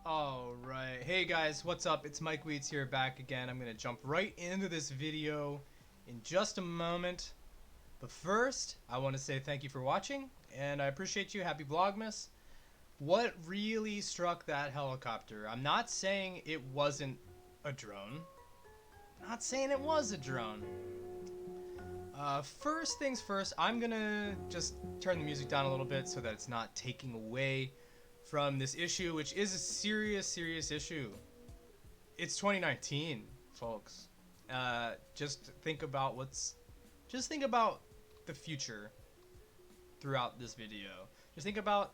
Alright, hey guys, what's up? It's Mike Weeds here, back again. I'm gonna jump right into this video in just a moment. But first, I want to say thank you for watching, and I appreciate you. Happy Vlogmas. What really struck that helicopter? I'm not saying it wasn't a drone. Not saying it was a drone. First things first, I'm gonna just turn the music down a little bit so that it's not taking away from this issue, which is a serious issue. It's 2019, folks. Just think about the future throughout this video. Just think about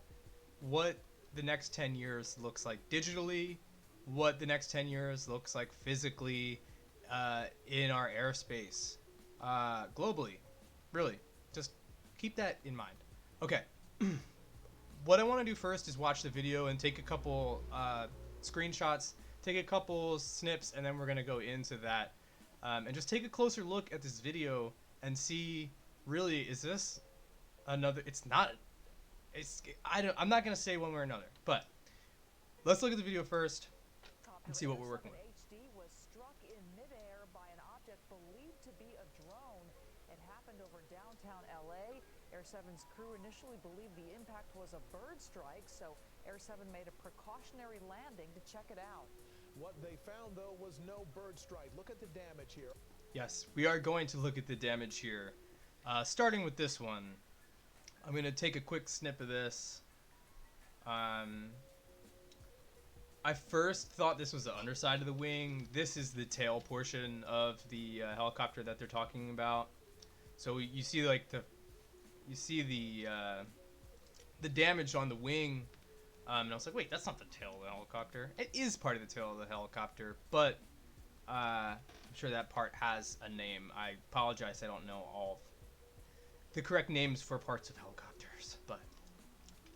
what the next 10 years looks like digitally, what the next 10 years looks like physically, in our airspace, globally. Really, just keep that in mind. Okay. What I want to do first is watch the video and take a couple screenshots, take a couple snips, and then we're gonna go into that, and just take a closer look at this video and see, really, is this another? It's not. I'm not gonna say one way or another, but let's look at the video first and see what we're working with. HD was struck in midair by an object believed to be a drone. It happened over downtown LA. Air7's crew initially believed the impact was a bird strike, so Air7 made a precautionary landing to check it out. What they found, though, was no bird strike. Look at the damage here. Yes, we are going to look at the damage here. Starting with this one. I'm going to take a quick snip of this. I first thought this was the underside of the wing. This is the tail portion of the helicopter that they're talking about. So you see like the damage on the wing, and I was like, wait, that's not the tail of the helicopter. It is part of the tail of the helicopter, but I'm sure that part has a name. I apologize, I don't know all the correct names for parts of helicopters, but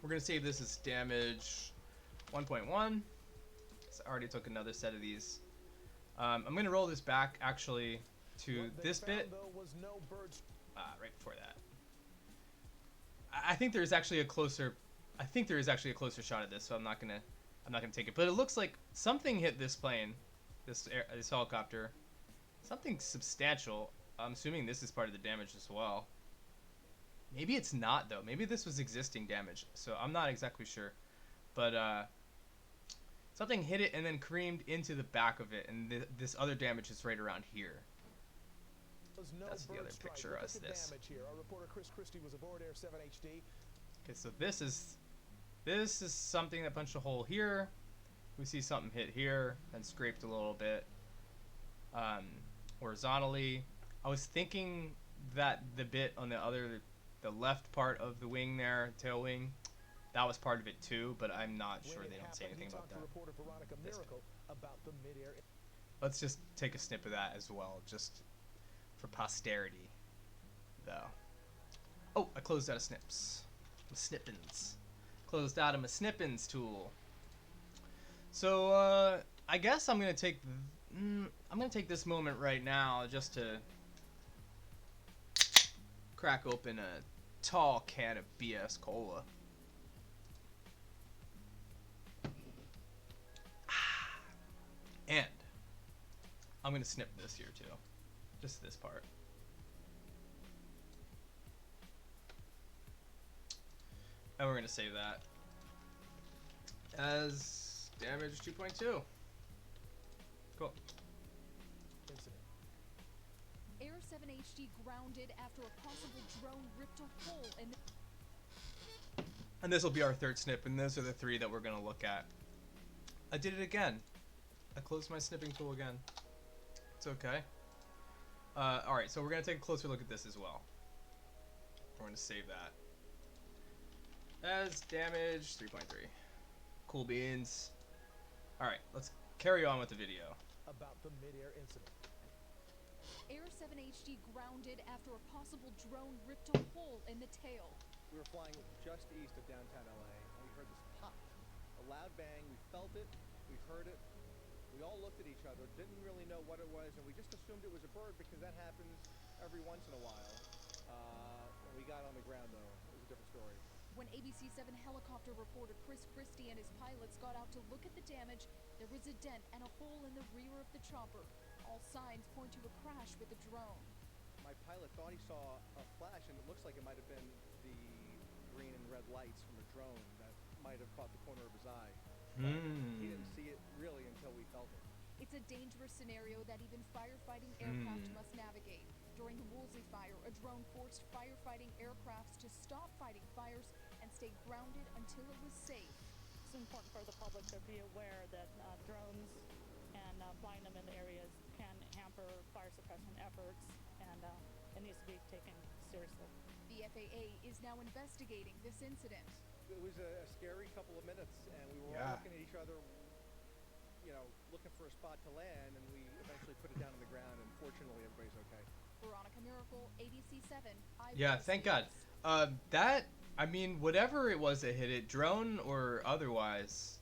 we're gonna save this as damage 1.1. So I already took another set of these. I'm gonna roll this back actually to this bit, right before that. I think there is actually a closer shot of this, so I'm not gonna take it. But it looks like something hit this plane, this helicopter, something substantial. I'm assuming this is part of the damage as well. Maybe it's not though. Maybe this was existing damage, so I'm not exactly sure. But something hit it and then creamed into the back of it, and this other damage is right around here. That's the other picture as this. Our reporter Chris Christie was aboard Air7 HD. Okay, so this is something that punched a hole here. We see something hit here and scraped a little bit horizontally. I was thinking that the bit on the left part of the wing there, tail wing, that was part of it too, but I'm not sure. They don't say anything about that. Let's just take a snip of that as well, just for posterity, though. Oh, I closed out of snips. My snippins. Closed out of my snippins tool. So I guess I'm gonna take this moment right now just to crack open a tall can of BS Cola. And I'm gonna snip this here too. Just this part. And we're gonna save that as damage 2.2. Cool. Air7 HD grounded after a possible drone ripped a hole in the... And this will be our third snip, and those are the three that we're gonna look at. I did it again. I closed my snipping tool again. It's okay. Alright, so we're going to take a closer look at this as well. We're going to save that as damage 3.3. Cool beans. Alright, let's carry on with the video. About the mid-air incident. Air7 HD grounded after a possible drone ripped a hole in the tail. We were flying just east of downtown LA, and we heard this pop. A loud bang, we felt it, we heard it. We all looked at each other, didn't really know what it was, and we just assumed it was a bird because that happens every once in a while. When we got on the ground, though, it was a different story. When ABC7 helicopter reporter Chris Christie and his pilots got out to look at the damage, there was a dent and a hole in the rear of the chopper. All signs point to a crash with a drone. My pilot thought he saw a flash, and it looks like it might have been the green and red lights from a drone that might have caught the corner of his eye. But he didn't see it really until we felt it. It's a dangerous scenario that even firefighting aircraft must navigate. During the Woolsey fire, a drone forced firefighting aircrafts to stop fighting fires and stay grounded until it was safe. It's important for the public to be aware that drones and flying them in the areas can hamper fire suppression efforts, and it needs to be taken seriously. The FAA is now investigating this incident. It was a scary couple of minutes, and we were all looking at each other, you know, looking for a spot to land, and we eventually put it down on the ground, and fortunately everybody's okay. Veronica Miracle, ABC7. Yeah, thank God. That, I mean, whatever it was that hit it, drone or otherwise,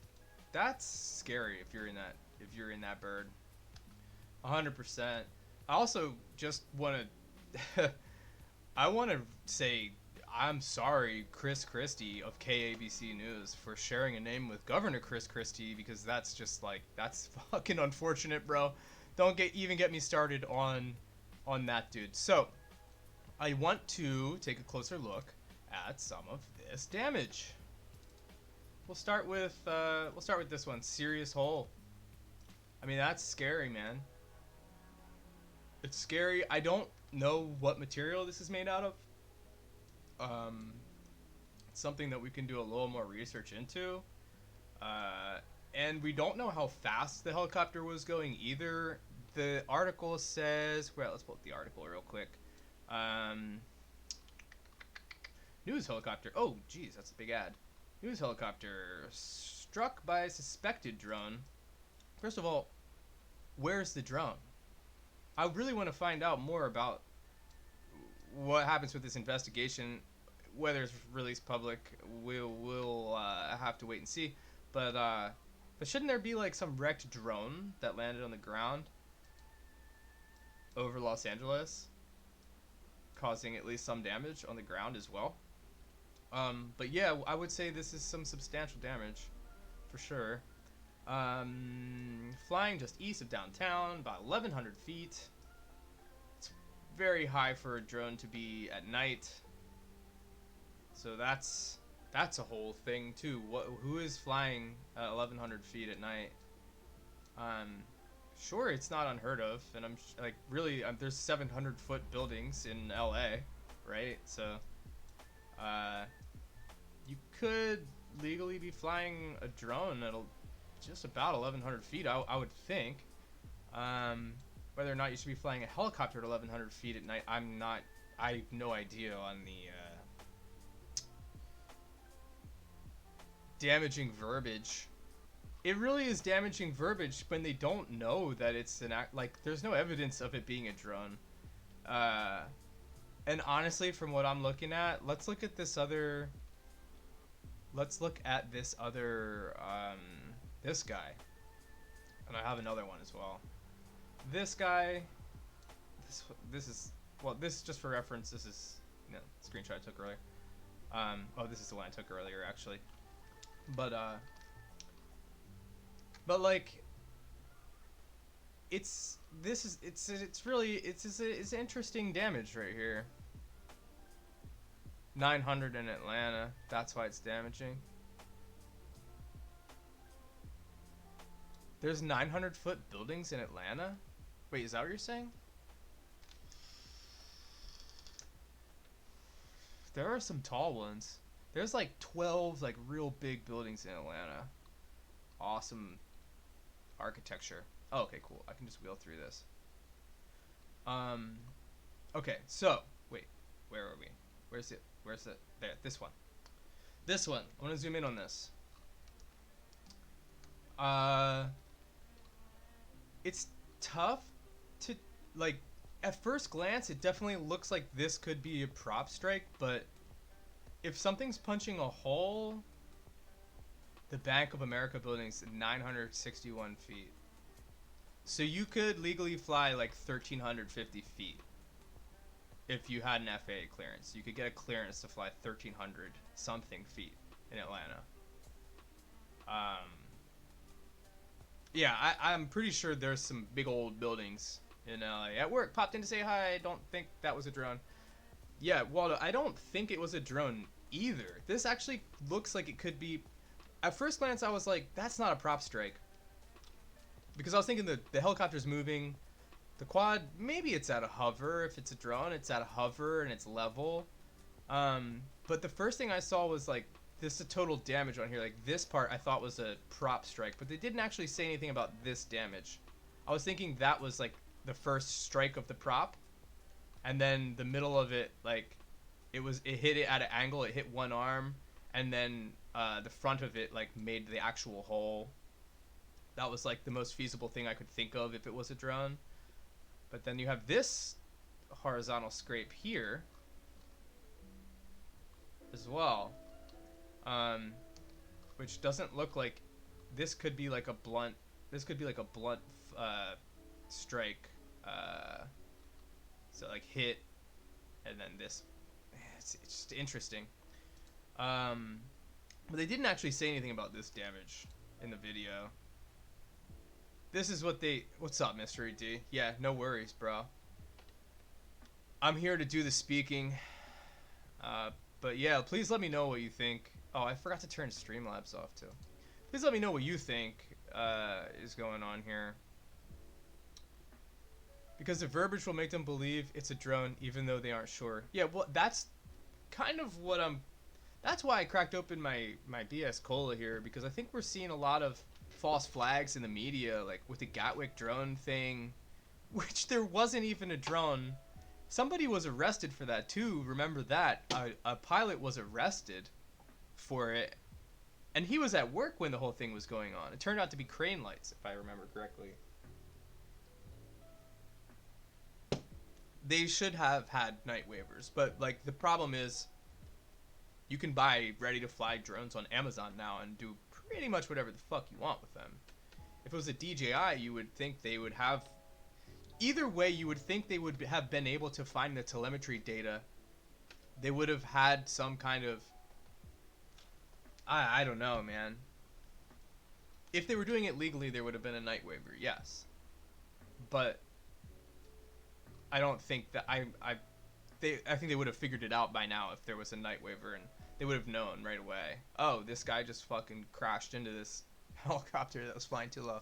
that's scary if you're in that bird. 100%. I also just want to I want to say I'm sorry, Chris Christie of KABC News, for sharing a name with Governor Chris Christie, because that's just like, that's fucking unfortunate, bro. Don't even get me started on that dude. So, I want to take a closer look at some of this damage. We'll start with this one, serious hole. I mean, that's scary, man. It's scary. I don't know what material this is made out of. It's something that we can do a little more research into. And we don't know how fast the helicopter was going either. The article says, well, let's pull up the article real quick. News helicopter. Oh, geez, that's a big ad. News helicopter struck by a suspected drone. First of all, where's the drone? I really want to find out more about what happens with this investigation. Whether it's released public, we'll have to wait and see. But shouldn't there be like some wrecked drone that landed on the ground over Los Angeles, causing at least some damage on the ground as well? But yeah, I would say this is some substantial damage, for sure. Flying just east of downtown, about 1,100 feet. It's very high for a drone to be at night. So that's a whole thing too. Who is flying at 1,100 feet at night? Sure, it's not unheard of, and I'm like, really, there's 700-foot buildings in LA, right? So, you could legally be flying a drone at just about 1,100 feet, I would think. Whether or not you should be flying a helicopter at 1,100 feet at night, I have no idea on the damaging verbiage. It really is damaging verbiage when they don't know that it's an act. Like, there's no evidence of it being a drone. And honestly, from what I'm looking at, let's look at this other. This guy. And I have another one as well. This guy. This is just for reference. This is screenshot I took earlier. Oh, this is the one I took earlier actually. But like, it's interesting damage right here. 900 in Atlanta. That's why it's damaging. There's 900-foot buildings in Atlanta? Wait, is that what you're saying? There are some tall ones. There's like 12 like real big buildings in Atlanta. Awesome architecture. Oh, okay, cool. I can just wheel through this. Okay, so wait, where are we? Where's it? There, this one. This one. I want to zoom in on this. It's tough to, like, at first glance, it definitely looks like this could be a prop strike, but if something's punching a hole, the Bank of America building's 961 feet. So you could legally fly like 1,350 feet. if you had an FAA clearance. You could get a clearance to fly 1,300 something feet in Atlanta. Yeah, I'm pretty sure there's some big old buildings in LA. At work, popped in to say hi. I don't think that was a drone. Yeah, Waldo, I don't think it was a drone either. This actually looks like it could be. At first glance, I was like, that's not a prop strike. Because I was thinking the helicopter's moving. The quad, maybe it's at a hover. If it's a drone, it's at a hover and it's level. But the first thing I saw was like, this is total damage on here. Like this part I thought was a prop strike, but they didn't actually say anything about this damage. I was thinking that was like the first strike of the prop. And then the middle of it, like, it hit it at an angle. It hit one arm, and then the front of it like made the actual hole. That was like the most feasible thing I could think of if it was a drone. But then you have this horizontal scrape here as well, which doesn't look like. This could be like a blunt. This could be like a blunt strike. So like hit, and then this. It's just interesting. But they didn't actually say anything about this damage in the video. This is what they. What's up, Mystery D? Yeah, no worries, bro. I'm here to do the speaking. But yeah, please let me know what you think. Oh, I forgot to turn Streamlabs off too. Please let me know what you think is going on here. Because the verbiage will make them believe it's a drone even though they aren't sure. Yeah, well, that's kind of what I'm. That's why I cracked open my BS Cola here, because I think we're seeing a lot of false flags in the media, like with the Gatwick drone thing, which there wasn't even a drone. Somebody was arrested for that too. Remember that? A pilot was arrested for it, and he was at work when the whole thing was going on. It turned out to be crane lights, if I remember correctly. They should have had night waivers, but like the problem is you can buy ready to fly drones on Amazon now and do pretty much whatever the fuck you want with them. If it was a DJI, you would think they would have. Either way, you would think they would have been able to find the telemetry data. They would have had some kind of. I don't know, man. If they were doing it legally, there would have been a night waiver, yes. But I don't think that I think they would have figured it out by now if there was a night waiver, and they would have known right away. Oh, this guy just fucking crashed into this helicopter that was flying too low.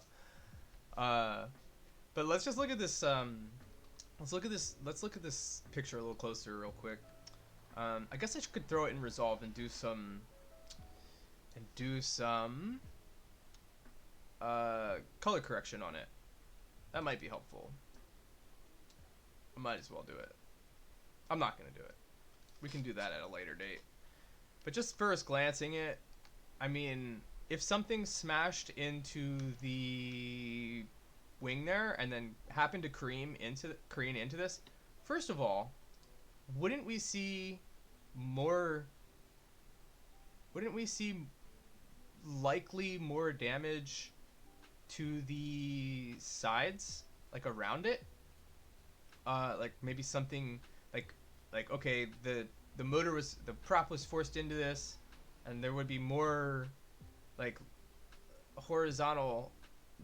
But let's just look at this. Let's look at this picture a little closer, real quick. I guess I could throw it in Resolve and do some color correction on it. That might be helpful. I might as well do it. I'm not gonna do it. We can do that at a later date. But just first glancing it, I mean, if something smashed into the wing there and then happened to careen into this, first of all, wouldn't we see likely more damage to the sides, like around it? Like maybe something like okay, the prop was forced into this, and there would be more like horizontal,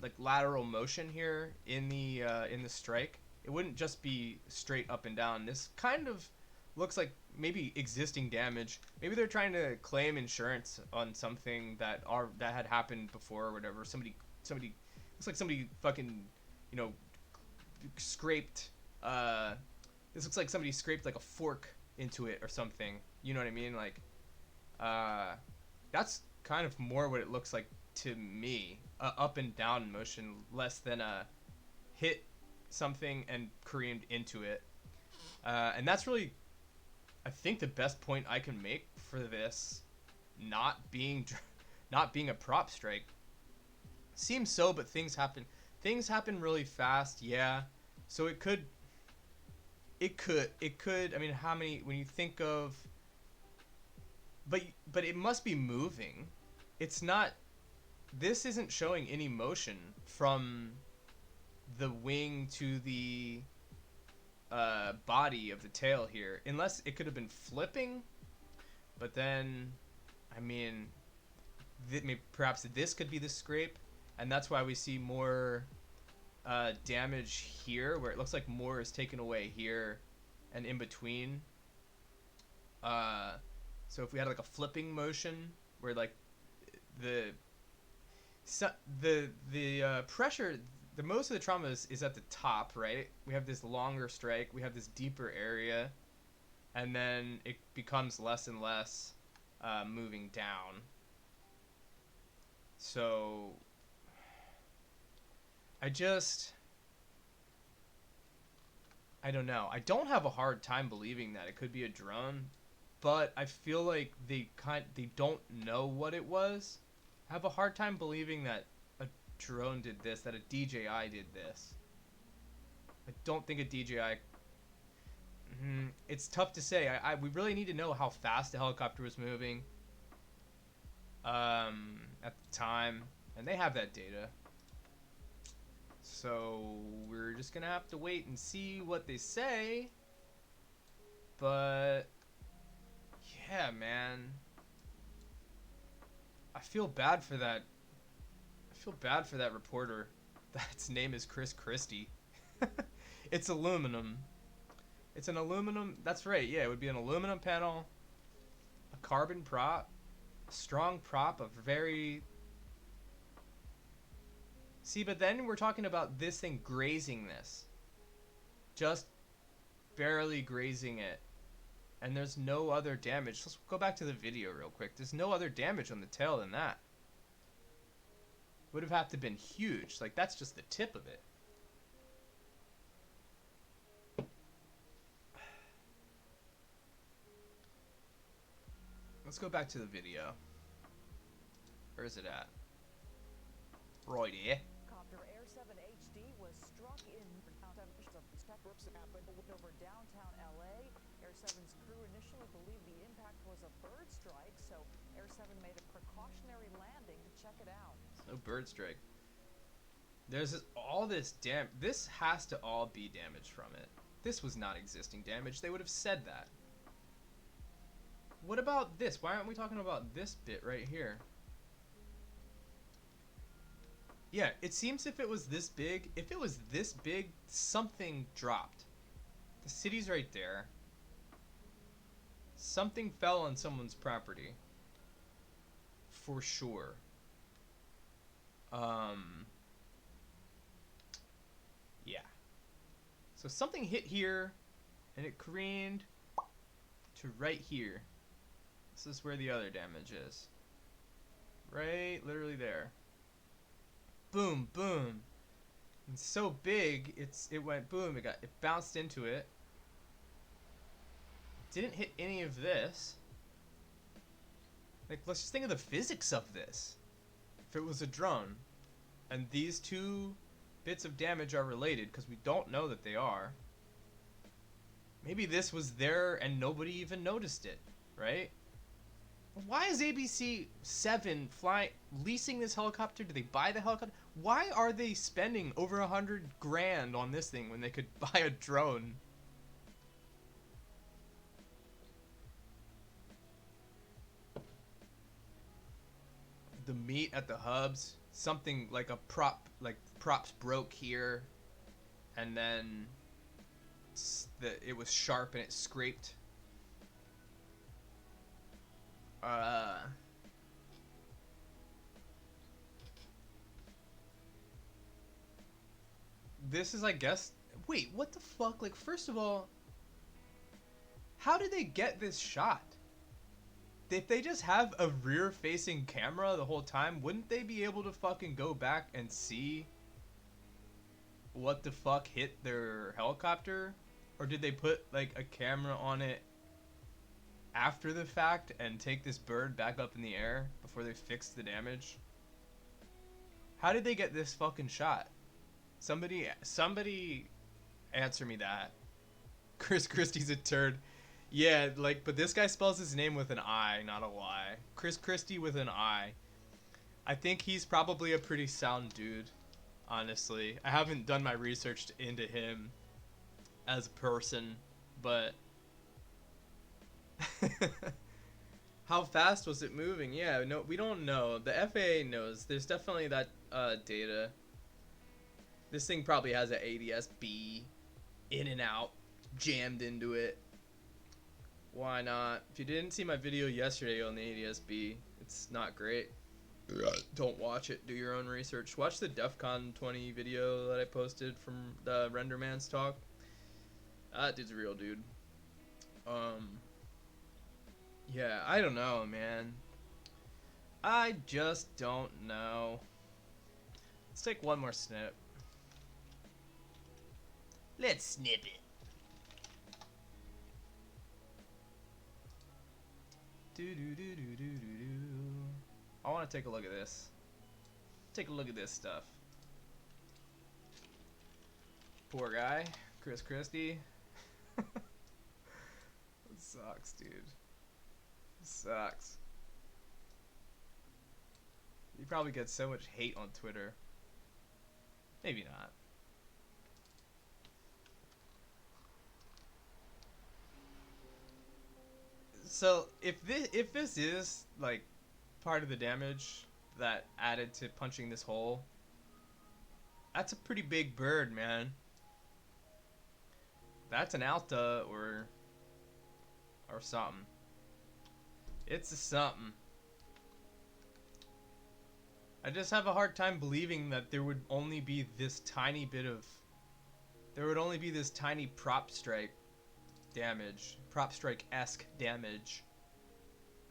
like lateral motion here in the strike. It wouldn't just be straight up and down. This kind of looks like maybe existing damage. Maybe they're trying to claim insurance on something that had happened before or whatever. Somebody looks like somebody fucking, scraped. This looks like somebody scraped like a fork into it or something. You know what I mean? Like, that's kind of more what it looks like to me. Up and down motion, less than a hit something and careened into it. And that's really, I think, the best point I can make for this not being a prop strike. Seems so, but things happen. Things happen really fast, yeah. So it could. I mean, how many? When you think of. But it must be moving. It's not. This isn't showing any motion from the wing to the body of the tail here, unless it could have been flipping. But then, I mean, perhaps this could be the scrape, and that's why we see more damage here, where it looks like more is taken away here and in between. So if we had like a flipping motion where like the pressure, the most of the trauma is at the top, right? We have this longer strike, we have this deeper area, and then it becomes less and less moving down. So I don't know. I don't have a hard time believing that it could be a drone, but I feel like they don't know what it was. I have a hard time believing that a drone did this, that a DJI did this. I don't think a DJI... It's tough to say. We really need to know how fast the helicopter was moving at the time, and they have that data. So we're just gonna have to wait and see what they say. But yeah, man, I feel bad for that. I feel bad for that reporter. That's name is Chris Christie. It's aluminum. It's an aluminum. That's right. Yeah, it would be an aluminum panel, a carbon prop, a strong prop, a very... See, but then we're talking about this thing grazing this. Just barely grazing it. And there's no other damage. Let's go back to the video real quick. There's no other damage on the tail than that. Would have had to been huge. Like, that's just the tip of it. Let's go back to the video. Where is it at? Right here. Copter Air7 HD was struck in over downtown LA. Air7's crew initially believed the impact was a bird strike, so Air7 made a precautionary landing to check it out. No bird strike. There's all this this has to all be damage from it. This was not existing damage. They would have said that. What about this? Why aren't we talking about this bit right here? Yeah, it seems if it was this big, something dropped. The city's right there. Something fell on someone's property. For sure. Yeah. So something hit here, and it careened to right here. This is where the other damage is. Right, literally there. Boom, boom. It's so big, it went boom, it bounced into it. Didn't hit any of this. Like, let's just think of the physics of this. If it was a drone, and these two bits of damage are related, because we don't know that they are. Maybe this was there and nobody even noticed it, right? Why is ABC7 leasing this helicopter? Do they buy the helicopter? Why are they spending over $100 grand on this thing when they could buy a drone? The meat at the hubs, something like a prop, like props broke here, and then it was sharp and it scraped. This is, I guess... Wait, what the fuck? Like, first of all, how did they get this shot? If they just have a rear-facing camera the whole time, wouldn't they be able to fucking go back and see what the fuck hit their helicopter? Or did they put, like, a camera on it after the fact and take this bird back up in the air before they fixed the damage? How did they get this fucking shot? Somebody answer me that. Chris Christie's a turd. Yeah, like, but this guy spells his name with an I, not a Y. Chris Christie with an I. I think he's probably a pretty sound dude, honestly. I haven't done my research into him. as a person, but how fast was it moving? Yeah, no, we don't know. The FAA knows. There's definitely that data. This thing probably has an ADS-B in and out, jammed into it. Why not? If you didn't see my video yesterday on the ADS-B, it's not great. Don't watch it. Do your own research. Watch the DEF CON 20 video that I posted from the RenderMan's talk. That dude's a real dude. Yeah, I don't know, man. I just don't know. Let's take one more snip. Let's snip it. I want to take a look at this. Take a look at this stuff. Poor guy, Chris Christie. It sucks, dude. It sucks. You probably get so much hate on Twitter. Maybe not. So if this is like part of the damage that added to punching this hole, that's a pretty big bird, man. That's an Alta or something. It's a something. I just have a hard time believing that there would only be this tiny bit of... There would only be this tiny prop strike damage. Prop strike-esque damage.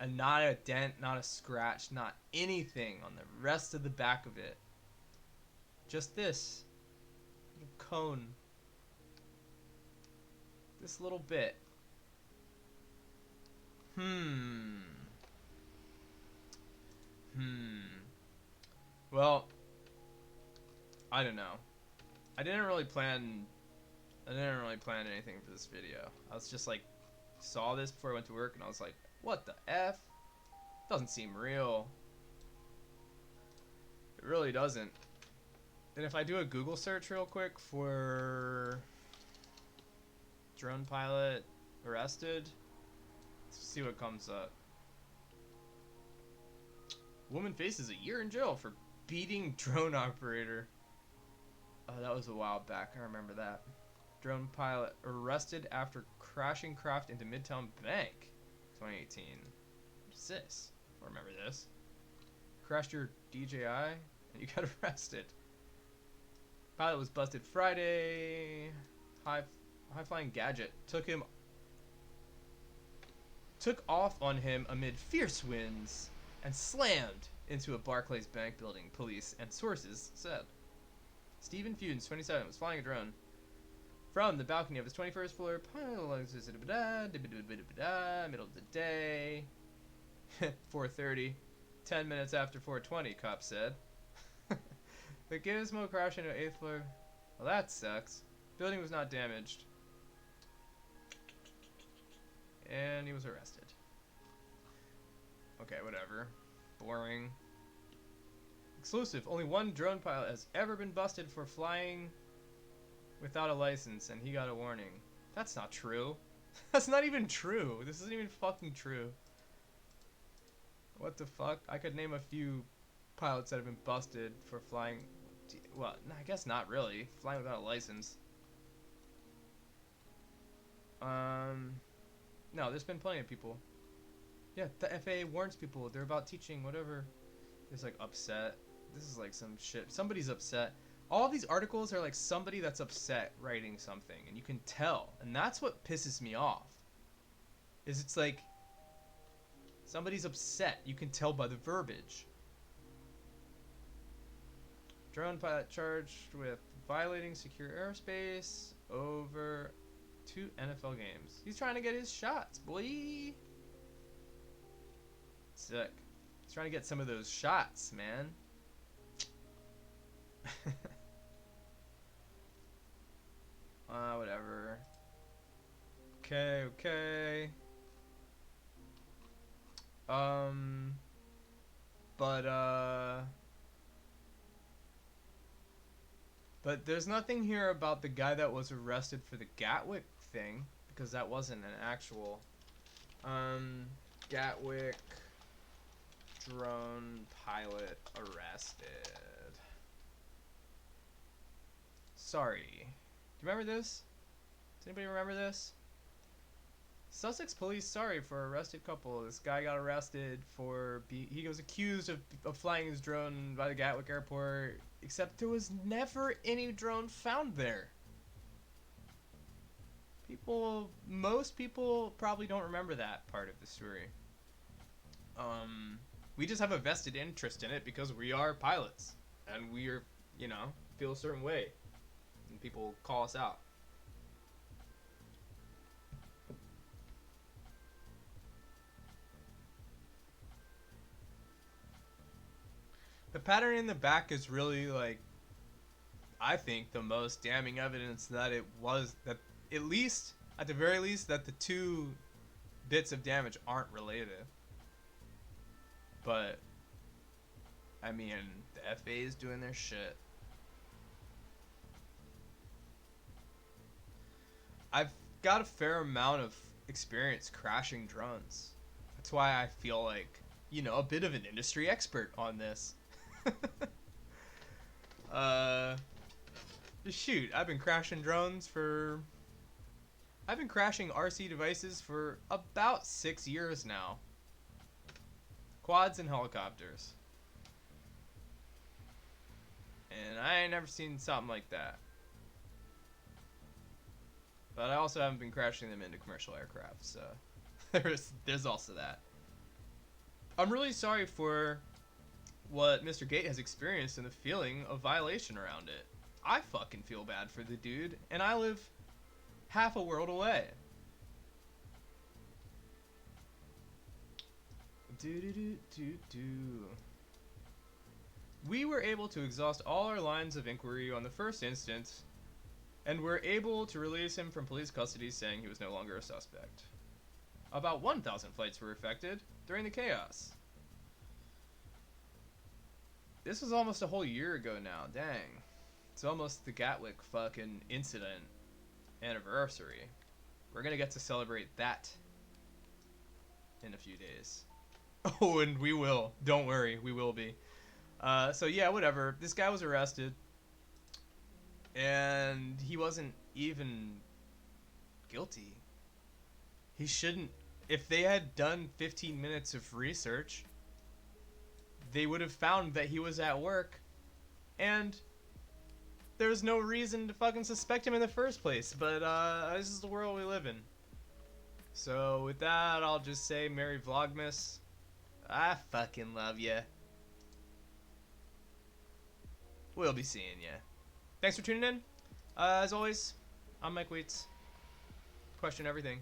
And not a dent, not a scratch, not anything on the rest of the back of it. Just this. Little cone. This little bit. Well, I don't know. I didn't really plan anything for this video. I was just like, saw this before I went to work and I was like, what the F? Doesn't seem real. It really doesn't. And if I do a Google search real quick for drone pilot arrested, let's see what comes up. Woman faces a year in jail for beating drone operator. Oh, that was a while back. I remember that. Drone pilot arrested after crashing craft into Midtown Bank, 2018. What is this? I don't remember this. Crashed your DJI and you got arrested. Pilot was busted Friday. High flying gadget took off on him amid fierce winds and slammed into a Barclays Bank building, police and sources said. Stephen Feuds, 27, was flying a drone from the balcony of his 21st floor, middle of the day, 4:30, 10 minutes after 4:20, cops said. The Gizmo crashed into 8th floor. Well, that sucks. Building was not damaged. And he was arrested. Okay, whatever. Boring. Exclusive. Only one drone pilot has ever been busted for flying without a license, and he got a warning. That's not true. That's not even true. This isn't even fucking true. What the fuck? I could name a few pilots that have been busted for flying... Well, I guess not really. Flying without a license. No, there's been plenty of people. Yeah, the FAA warns people. They're about teaching whatever. It's like upset. This is like some shit. Somebody's upset. All of these articles are like somebody that's upset writing something, and you can tell. And that's what pisses me off. Is it's like somebody's upset. You can tell by the verbiage. Drone pilot charged with violating secure airspace over 2 NFL games. He's trying to get his shots, boy. Sick. He's trying to get some of those shots, man. Whatever. Okay. But there's nothing here about the guy that was arrested for the Gatwick thing, because that wasn't an actual Gatwick drone pilot arrested. Sorry. Do you remember this? Does anybody remember this? Sussex police sorry for arrested couple. This guy got arrested for he was accused of flying his drone by the Gatwick airport, except there was never any drone found there. Most people probably don't remember that part of the story. We just have a vested interest in it because we are pilots and we are, you know, feel a certain way and people call us out. The pattern in the back is really, like, I think the most damning evidence that it was, that at least, at the very least, that the two bits of damage aren't related. But, I mean, the FA is doing their shit. I've got a fair amount of experience crashing drones. That's why I feel like, you know, a bit of an industry expert on this. Shoot, I've been crashing RC devices for about 6 years now. Quads and helicopters. And I ain't never seen something like that. But I also haven't been crashing them into commercial aircraft, so there's also that. I'm really sorry for what Mr. Gate has experienced and the feeling of violation around it. I fucking feel bad for the dude, and I live half a world away. We were able to exhaust all our lines of inquiry on the first instance, and were able to release him from police custody, saying he was no longer a suspect. About 1,000 flights were affected during the chaos. This was almost a whole year ago now, dang. It's almost the Gatwick fucking incident anniversary. We're gonna get to celebrate that in a few days. Oh, and we will. Don't worry, we will be. So yeah, whatever. This guy was arrested. And he wasn't even guilty. He shouldn't. If they had done 15 minutes of research, they would have found that he was at work. And there's no reason to fucking suspect him in the first place. But this is the world we live in. So with that, I'll just say Merry Vlogmas. I fucking love ya. We'll be seeing ya. Thanks for tuning in. As always, I'm Mike Wheats. Question everything.